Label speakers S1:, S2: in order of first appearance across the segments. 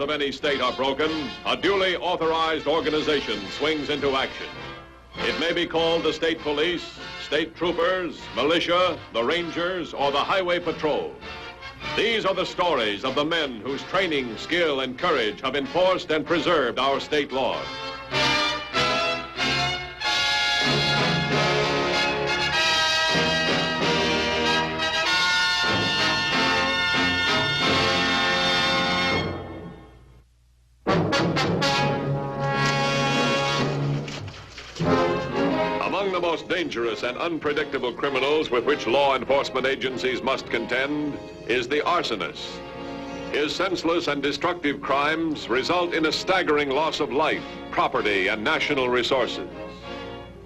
S1: of any state are broken, a duly authorized organization swings into action. It may be called the state police, state troopers, militia, the rangers, or the highway patrol. These are the stories of the men whose training, skill, and courage have enforced and preserved our state laws. Among the most dangerous and unpredictable criminals with which law enforcement agencies must contend is the arsonist. His senseless and destructive crimes result in a staggering loss of life, property, and national resources.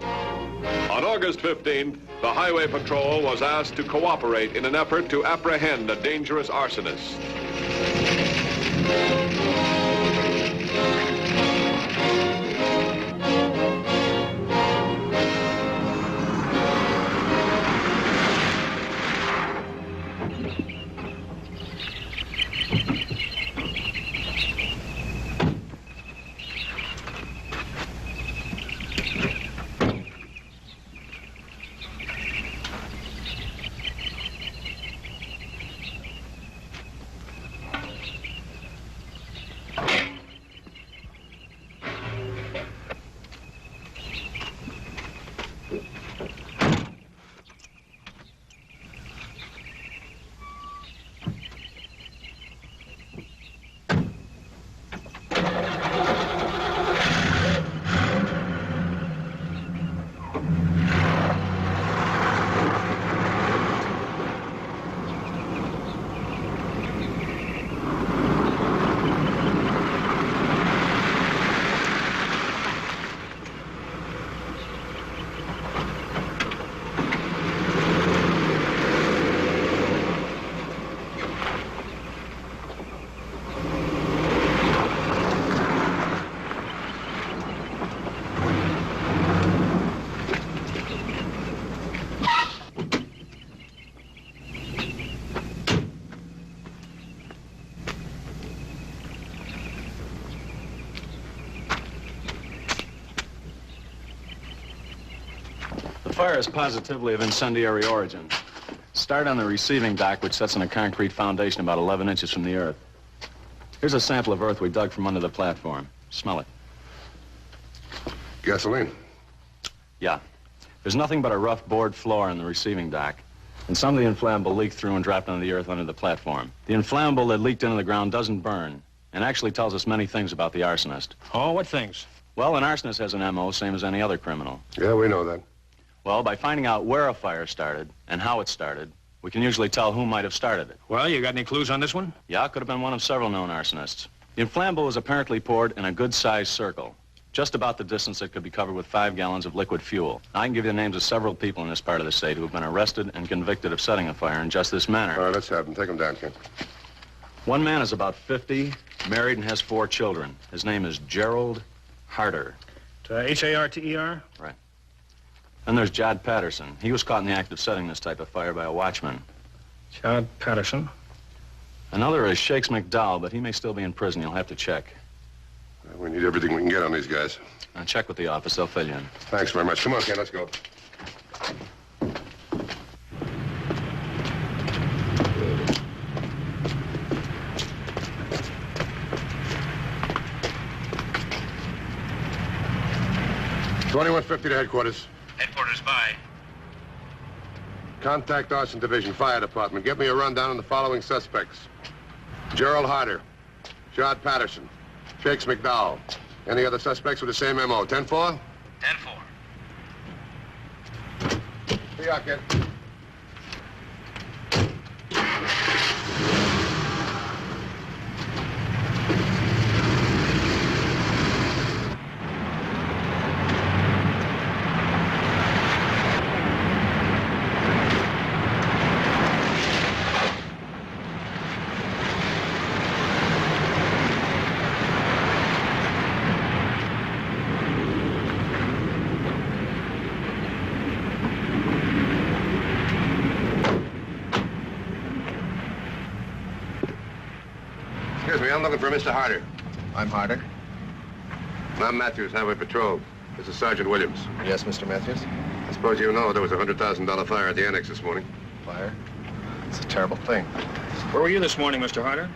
S1: On August 15th, the Highway Patrol was asked to cooperate in an effort to apprehend a dangerous arsonist.
S2: The fire is positively of incendiary origin. Start on the receiving dock, which sets on a concrete foundation about 11 inches from the earth. Here's a sample of earth we dug from under the platform. Smell it.
S3: Gasoline?
S2: Yeah. There's nothing but a rough board floor on the receiving dock, and some of the inflammable leaked through and dropped onto the earth under the platform. The inflammable that leaked into the ground doesn't burn, and actually tells us many things about the arsonist.
S4: Oh, what things?
S2: Well, an arsonist has an M.O., same as any other criminal.
S3: Yeah, we know that.
S2: Well, by finding out where a fire started and how it started, we can usually tell who might have started it.
S4: Well, you got any clues on this one?
S2: Yeah, it could have been one of several known arsonists. The inflammable was apparently poured in a good-sized circle, just about the distance that could be covered with 5 gallons of liquid fuel. I can give you the names of several people in this part of the state who have been arrested and convicted of setting a fire in just this manner.
S3: All right, let's have them. Take them down, kid.
S2: One man is about 50, married, and has 4 children. His name is Gerald Harter.
S4: H-A-R-T-E-R?
S2: Right. Then there's Jod Patterson. He was caught in the act of setting this type of fire by a watchman.
S4: Jod Patterson.
S2: Another is Shakes McDowell, but he may still be in prison. You'll have to check.
S3: We need everything we can get on these guys.
S2: Now check with the office. They'll fill you in.
S3: Thanks very much. Come on, Ken, let's go. $21.50 to headquarters.
S5: Headquarters by.
S3: Contact Arson Division, Fire Department. Get me a rundown on the following suspects. Gerald Harder, Jod Patterson, Shakes McDowell. Any other suspects with the same M.O.? 10-4?
S5: 10-4.
S3: Here you are, kid. I'm looking for Mr. Harder.
S6: I'm Harder.
S3: I'm Matthews, Highway Patrol. This is Sergeant Williams.
S6: Yes, Mr. Matthews.
S3: I suppose you know there was a $100,000 fire at the annex this morning.
S6: Fire? It's a terrible thing.
S4: Where were you this morning, Mr. Harder?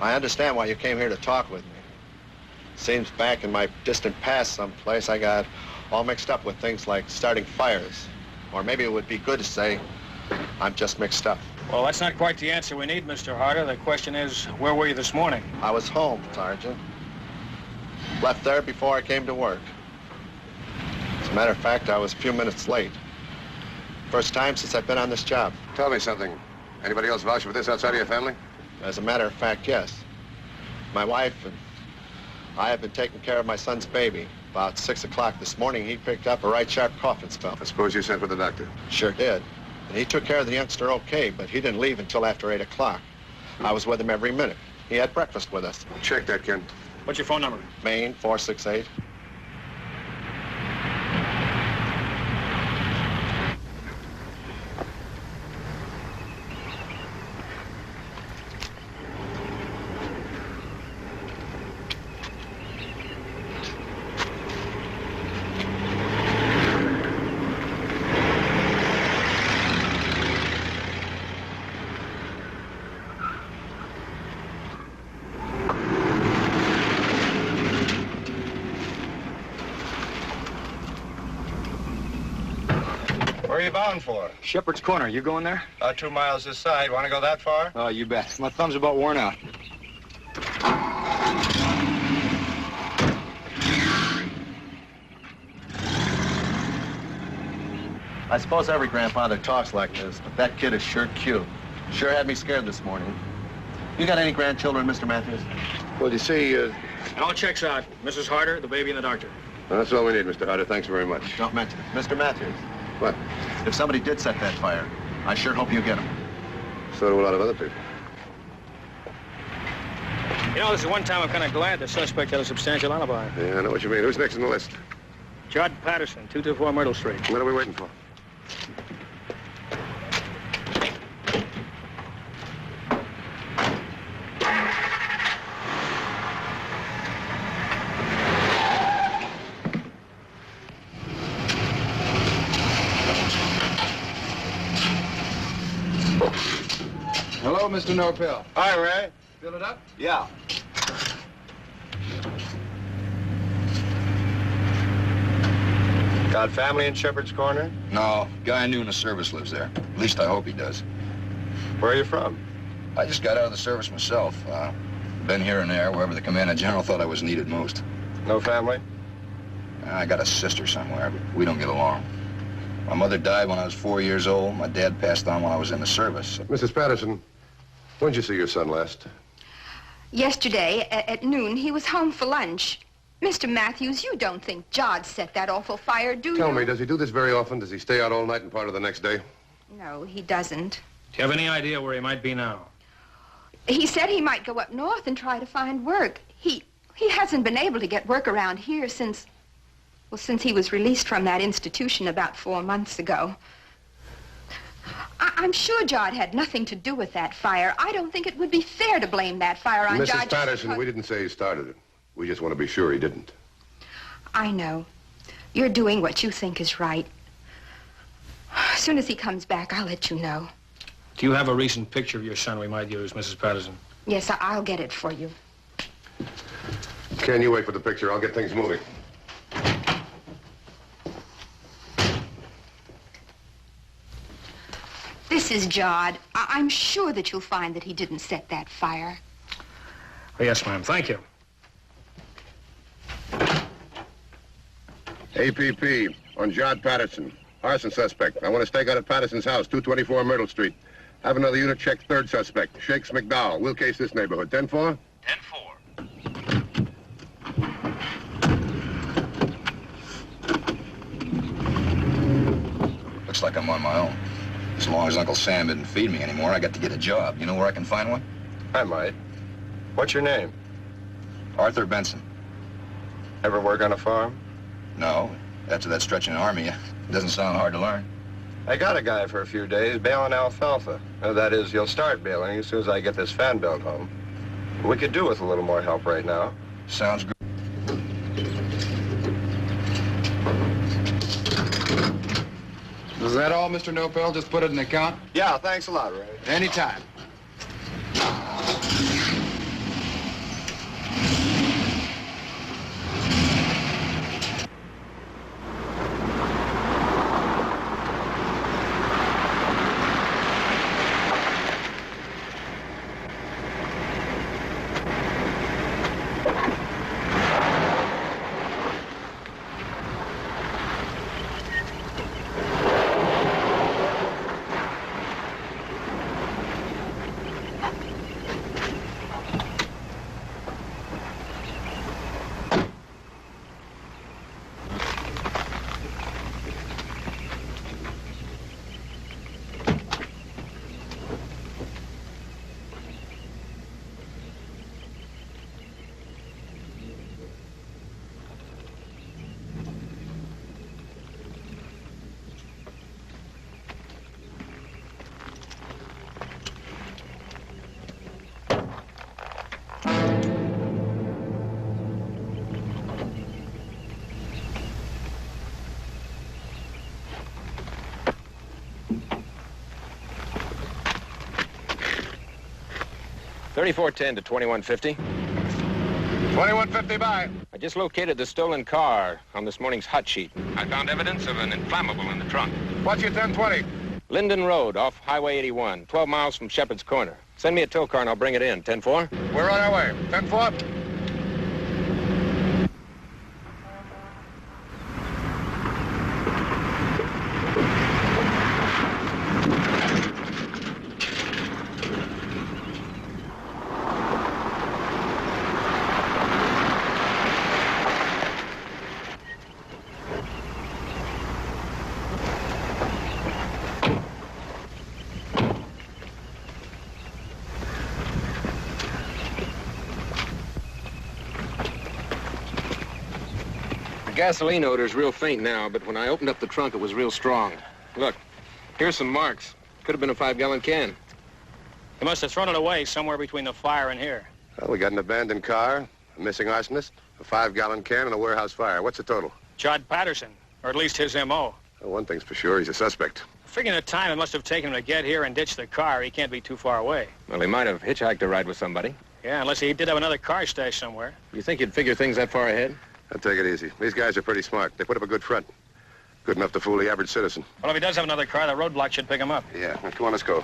S6: I understand why you came here to talk with me. Seems back in my distant past someplace, I got all mixed up with things like starting fires. Or maybe it would be good to say, I'm just mixed up.
S4: Well, that's not quite the answer we need, Mr. Harder. The question is, where were you this morning?
S6: I was home, Sergeant. Left there before I came to work. As a matter of fact, I was a few minutes late. First time since I've been on this job.
S3: Tell me something. Anybody else vouch for this outside of your family?
S6: As a matter of fact, yes. My wife and I have been taking care of my son's baby. About 6 o'clock this morning, he picked up a right sharp coughing spell.
S3: I suppose you sent for the doctor.
S6: Sure did. And he took care of the youngster okay, but he didn't leave until after 8 o'clock. I was with him every minute. He had breakfast with us.
S3: Check that, Ken.
S4: What's your phone number?
S6: Maine 468.
S7: Where are you bound for?
S2: Shepherd's Corner. You going there?
S7: 2 miles this side. Want to go that far?
S2: Oh, you bet. My thumb's about worn out.
S6: I suppose every grandfather talks like this, but that kid is sure cute. Sure had me scared this morning. You got any grandchildren, Mr. Matthews?
S3: Well, you see,
S4: It all checks out. Mrs. Harder, the baby, and the doctor.
S3: that's all we need, Mr. Harder. Thanks very much.
S6: Don't mention it. Mr. Matthews,
S3: What?
S6: if somebody did set that fire, I sure hope you get him.
S3: So do a lot of other people.
S4: You know, this is one time I'm kind of glad the suspect had a substantial alibi.
S3: Yeah, I know what you mean. Who's next on the list?
S4: Judd Patterson, 224 Myrtle Street.
S3: What are we waiting for?
S7: Hello, Mr. Norpel.
S3: Hi, Ray.
S7: Fill it up?
S6: Yeah.
S3: Got family in Shepherd's Corner?
S8: No, guy I knew in the service lives there. At least I hope he does.
S3: Where are you from?
S8: I just got out of the service myself. Been here and there, wherever the commanding general thought I was needed most.
S3: No family?
S8: I got a sister somewhere, but we don't get along. My mother died when I was 4 years old. My dad passed on while I was in the service.
S3: Mrs. Patterson, when did you see your son last?
S9: Yesterday, at noon, he was home for lunch. Mr. Matthews, you don't think Jod set that awful fire, do you?
S3: Tell me, does he do this very often? Does he stay out all night and part of the next day?
S9: No, he doesn't.
S4: Do you have any idea where he might be now?
S9: He said he might go up north and try to find work. He hasn't been able to get work around here since he was released from that institution about 4 months ago. I'm sure Jod had nothing to do with that fire. I don't think it would be fair to blame that fire on Jod.
S3: Mrs. Patterson, we didn't say he started it. We just want to be sure he didn't.
S9: I know. You're doing what you think is right. As soon as he comes back, I'll let you know.
S4: Do you have a recent picture of your son we might use, Mrs. Patterson?
S9: Yes, I'll get it for you.
S3: Ken, you wait for the picture. I'll get things moving.
S9: This is Jod. I'm sure that you'll find that he didn't set that fire.
S4: Oh, yes, ma'am. Thank you.
S3: APP on Jod Patterson. Arson suspect. I want to stake out at Patterson's house, 224 Myrtle Street. Have another unit check third suspect, Shakes McDowell. We'll case this neighborhood. 10-4?
S5: 10-4.
S8: Looks like I'm on my own. As long as Uncle Sam didn't feed me anymore, I got to get a job. You know where I can find one?
S3: I might. What's your name?
S8: Arthur Benson.
S3: Ever work on a farm?
S8: No. After that stretch in the Army, it doesn't sound hard to learn.
S3: I got a guy for a few days baling alfalfa. That is, you'll start baling as soon as I get this fan belt home.
S7: We could do with a little more help right now.
S8: Sounds good.
S7: Is that all, Mr. Nopel? Just put it in the account?
S6: Yeah, thanks a lot, Ray.
S7: Anytime.
S10: $34.10 to $21.50.
S3: $21.50 by.
S10: I just located the stolen car on this morning's hot sheet. I found evidence of an inflammable in the trunk.
S3: What's your 1020?
S10: Linden Road, off Highway 81, 12 miles from Shepherd's Corner. Send me a tow car and I'll bring it in. 10-4?
S3: We're on our way. 10-4?
S10: The gasoline odor's real faint now, but when I opened up the trunk, it was real strong. Look, here's some marks. Could have been a 5-gallon can.
S4: He must have thrown it away somewhere between the fire and here.
S3: Well, we got an abandoned car, a missing arsonist, a 5-gallon can, and a warehouse fire. What's the total?
S4: Judd Patterson, or at least his M.O.
S3: Well, one thing's for sure, he's a suspect.
S4: Figuring the time it must have taken him to get here and ditch the car, he can't be too far away.
S10: Well, he might have hitchhiked a ride with somebody.
S4: Yeah, unless he did have another car stashed somewhere.
S10: You think you'd figure things that far ahead?
S3: I'll take it easy. These guys are pretty smart. They put up a good front. Good enough to fool the average citizen.
S4: Well, if he does have another car, the roadblock should pick him up.
S3: Yeah, well, come on, let's go.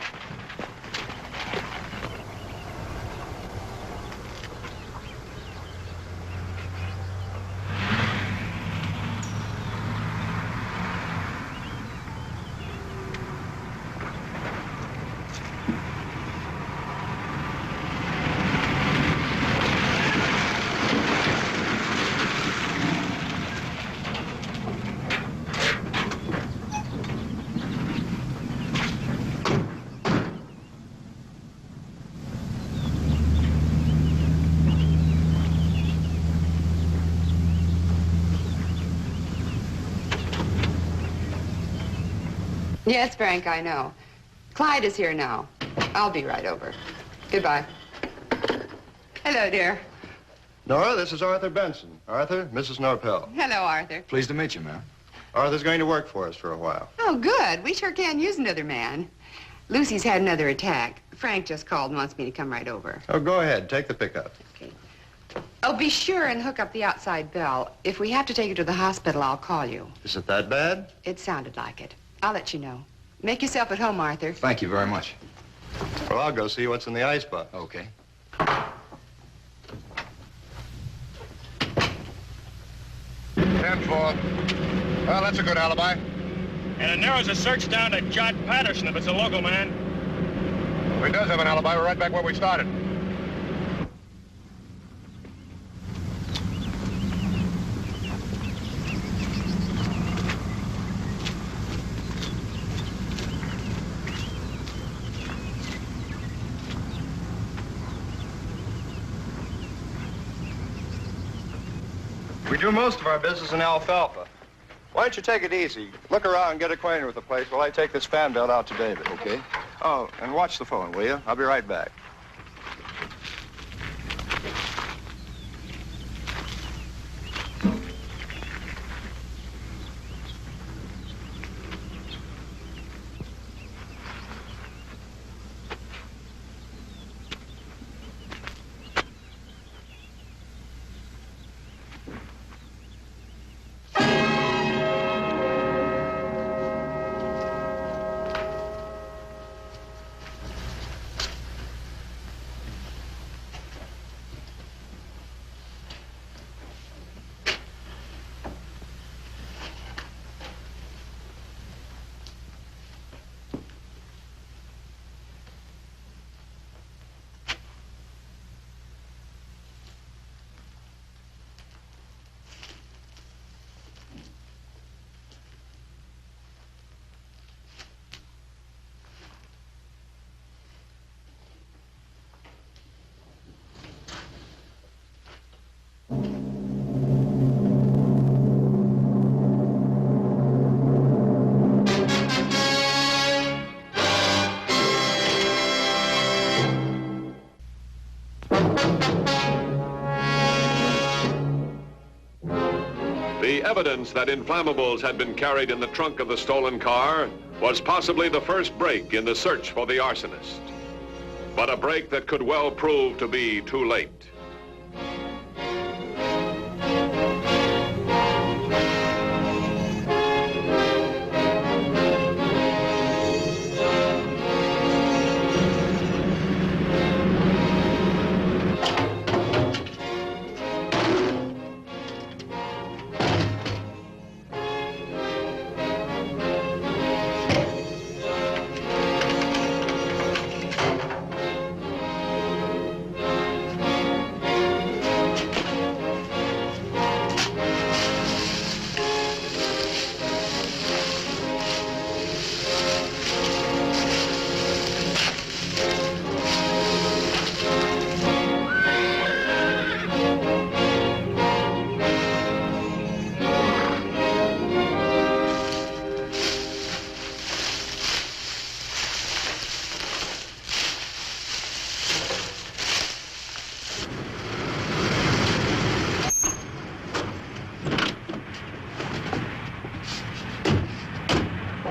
S11: Yes, Frank, I know. Clyde is here now. I'll be right over. Goodbye. Hello, dear.
S6: Nora, this is Arthur Benson. Arthur, Mrs. Norpel.
S11: Hello, Arthur.
S8: Pleased to meet you, ma'am.
S6: Arthur's going to work for us for a while.
S11: Oh, good. We sure can use another man. Lucy's had another attack. Frank just called and wants me to come right over.
S6: Oh, go ahead. Take the pickup.
S11: Okay. Oh, be sure and hook up the outside bell. If we have to take her to the hospital, I'll call you.
S6: Is it that bad?
S11: It sounded like it. I'll let you know. Make yourself at home, Arthur.
S8: Thank you very much.
S6: Well, I'll go see what's in the icebox.
S8: Okay.
S3: 10-4. Well, that's a good alibi.
S4: And it narrows the search down to Judd Patterson if it's a local man.
S3: If he does have an alibi, we're right back where we started.
S6: We do most of our business in alfalfa. Why don't you take it easy? Look around and get acquainted with the place while I take this fan belt out to David.
S8: Okay.
S6: Oh, and watch the phone, will you? I'll be right back.
S1: evidence that inflammables had been carried in the trunk of the stolen car was possibly the first break in the search for the arsonist. But a break that could well prove to be too late.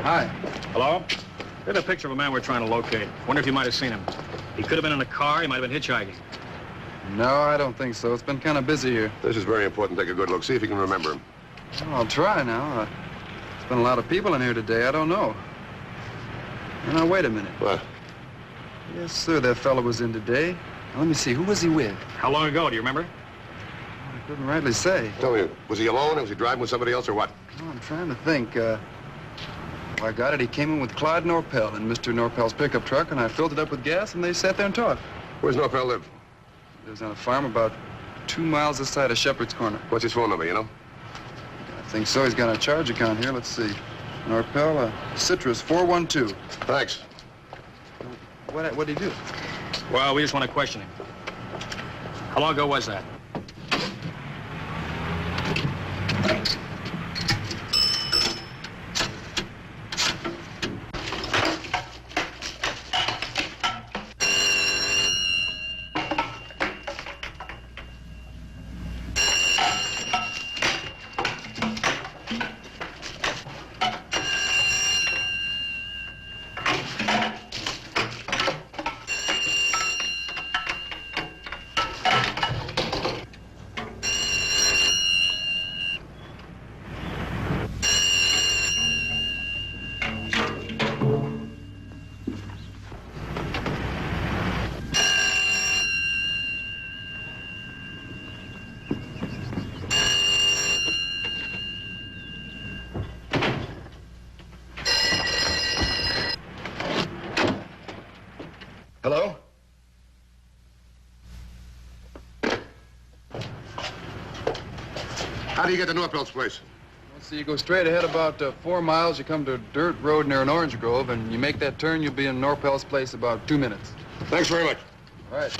S7: Hi.
S4: Hello? We have a picture of a man we're trying to locate. Wonder if you might have seen him. He could have been in a car, he might have been hitchhiking.
S7: No, I don't think so. It's been kind of busy here.
S3: This is very important. Take a good look. See if you can remember him.
S7: Well, I'll try now. There's been a lot of people in here today. I don't know. Now, wait a minute.
S3: What?
S7: Yes, sir, that fellow was in today. Now, let me see. Who was he with?
S4: How long ago, do you remember?
S7: I couldn't rightly say.
S3: Tell me, was he alone or was he driving with somebody else or what?
S7: Oh, I'm trying to think. I got it. He came in with Clyde Norpel in Mr. Norpel's pickup truck, and I filled it up with gas, and they sat there and talked.
S3: Where's Norpel live?
S7: He lives on a farm about 2 miles this side of Shepherd's Corner.
S3: What's his phone number, you know?
S7: I think so. He's got a charge account here. Let's see. Norpel, Citrus 412.
S3: Thanks.
S7: What'd he do?
S4: Well, we just want to question him. How long ago was that?
S3: Hello? How do you get to Norpel's place?
S7: So you go straight ahead about 4 miles, you come to a dirt road near an orange grove, and you make that turn, you'll be in Norpel's place about 2 minutes.
S3: Thanks very much.
S7: All right.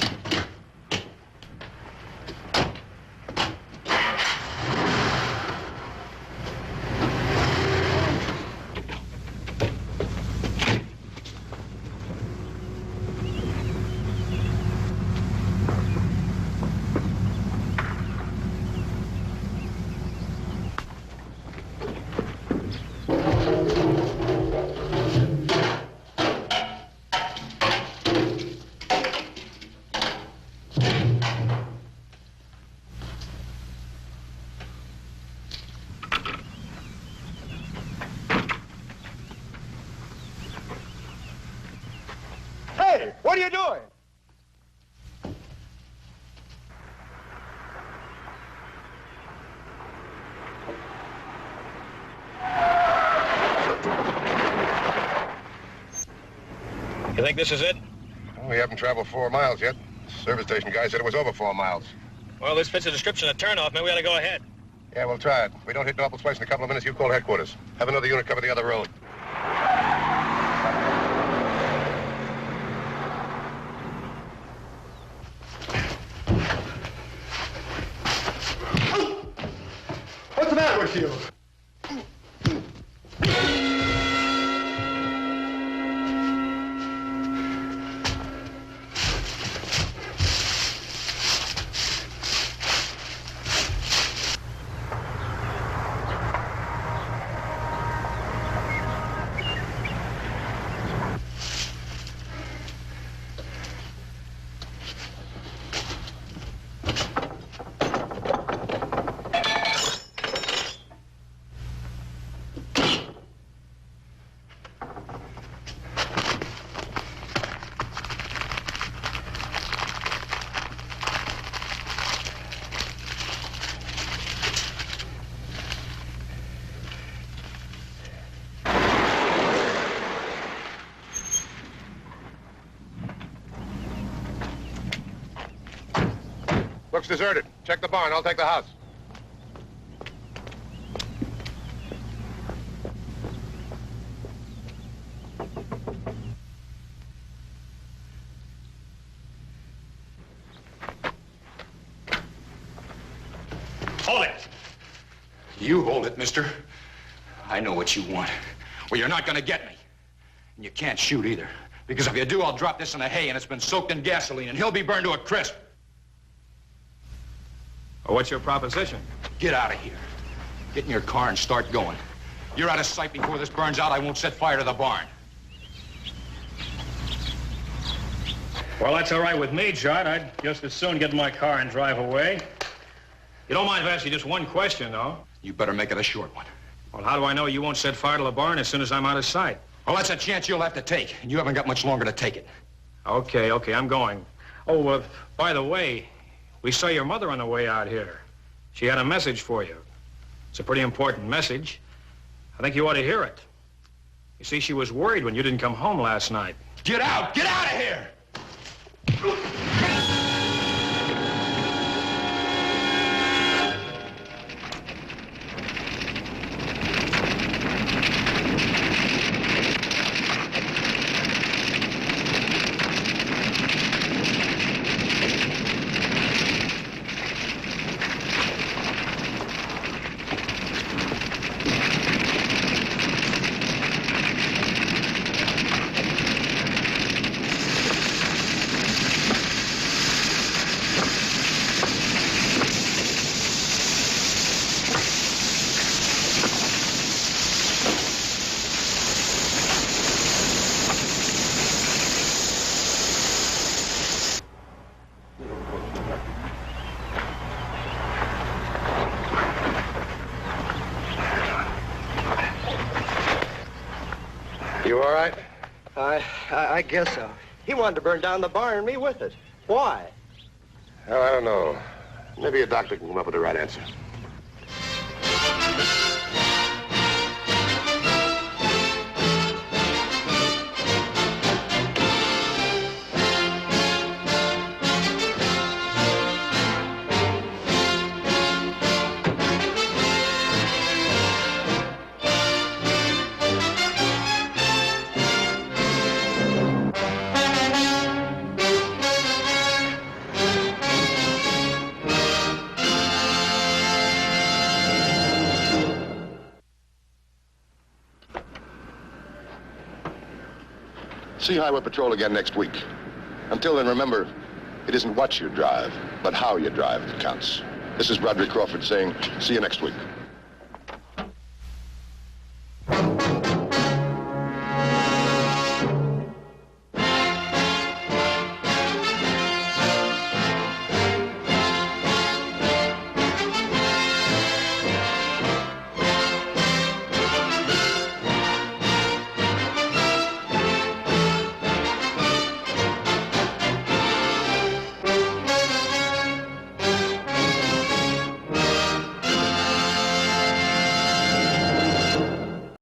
S12: Hey, what are you doing?
S4: You think this is it?
S3: Well, we haven't traveled 4 miles yet. The service station guy said it was over 4 miles.
S4: Well, this fits the description of turnoff. Maybe we ought to go ahead.
S3: Yeah, we'll try it. If we don't hit Norpel's place in a couple of minutes, you call headquarters. Have another unit cover the other road.
S12: What's the matter with you?
S3: Looks deserted. Check the barn. I'll take the house.
S4: Hold it.
S8: You hold it, mister. I know what you want. Well, you're not gonna get me. And you can't shoot either. Because if you do, I'll drop this in the hay and it's been soaked in gasoline and he'll be burned to a crisp.
S4: Well, what's your proposition?
S8: Get out of here. Get in your car and start going. You're out of sight before this burns out. I won't set fire to the barn.
S4: Well, that's all right with me, Judd. I'd just as soon get in my car and drive away. You don't mind if I ask you just one question, though?
S8: You better make it a short one.
S4: Well, how do I know you won't set fire to the barn as soon as I'm out of sight?
S8: Well, that's a chance you'll have to take, and you haven't got much longer to take it.
S4: Okay, I'm going. Oh, by the way, we saw your mother on the way out here. She had a message for you. It's a pretty important message. I think you ought to hear it. You see, she was worried when you didn't come home last night.
S8: Get out! Get out of here!
S3: You all right?
S12: I guess so. He wanted to burn down the barn and me with it. Why?
S3: Well, I don't know. Maybe a doctor can come up with the right answer. See Highway Patrol again next week. Until then, remember, it isn't what you drive, but how you drive that counts. This is Broderick Crawford saying, see you next week.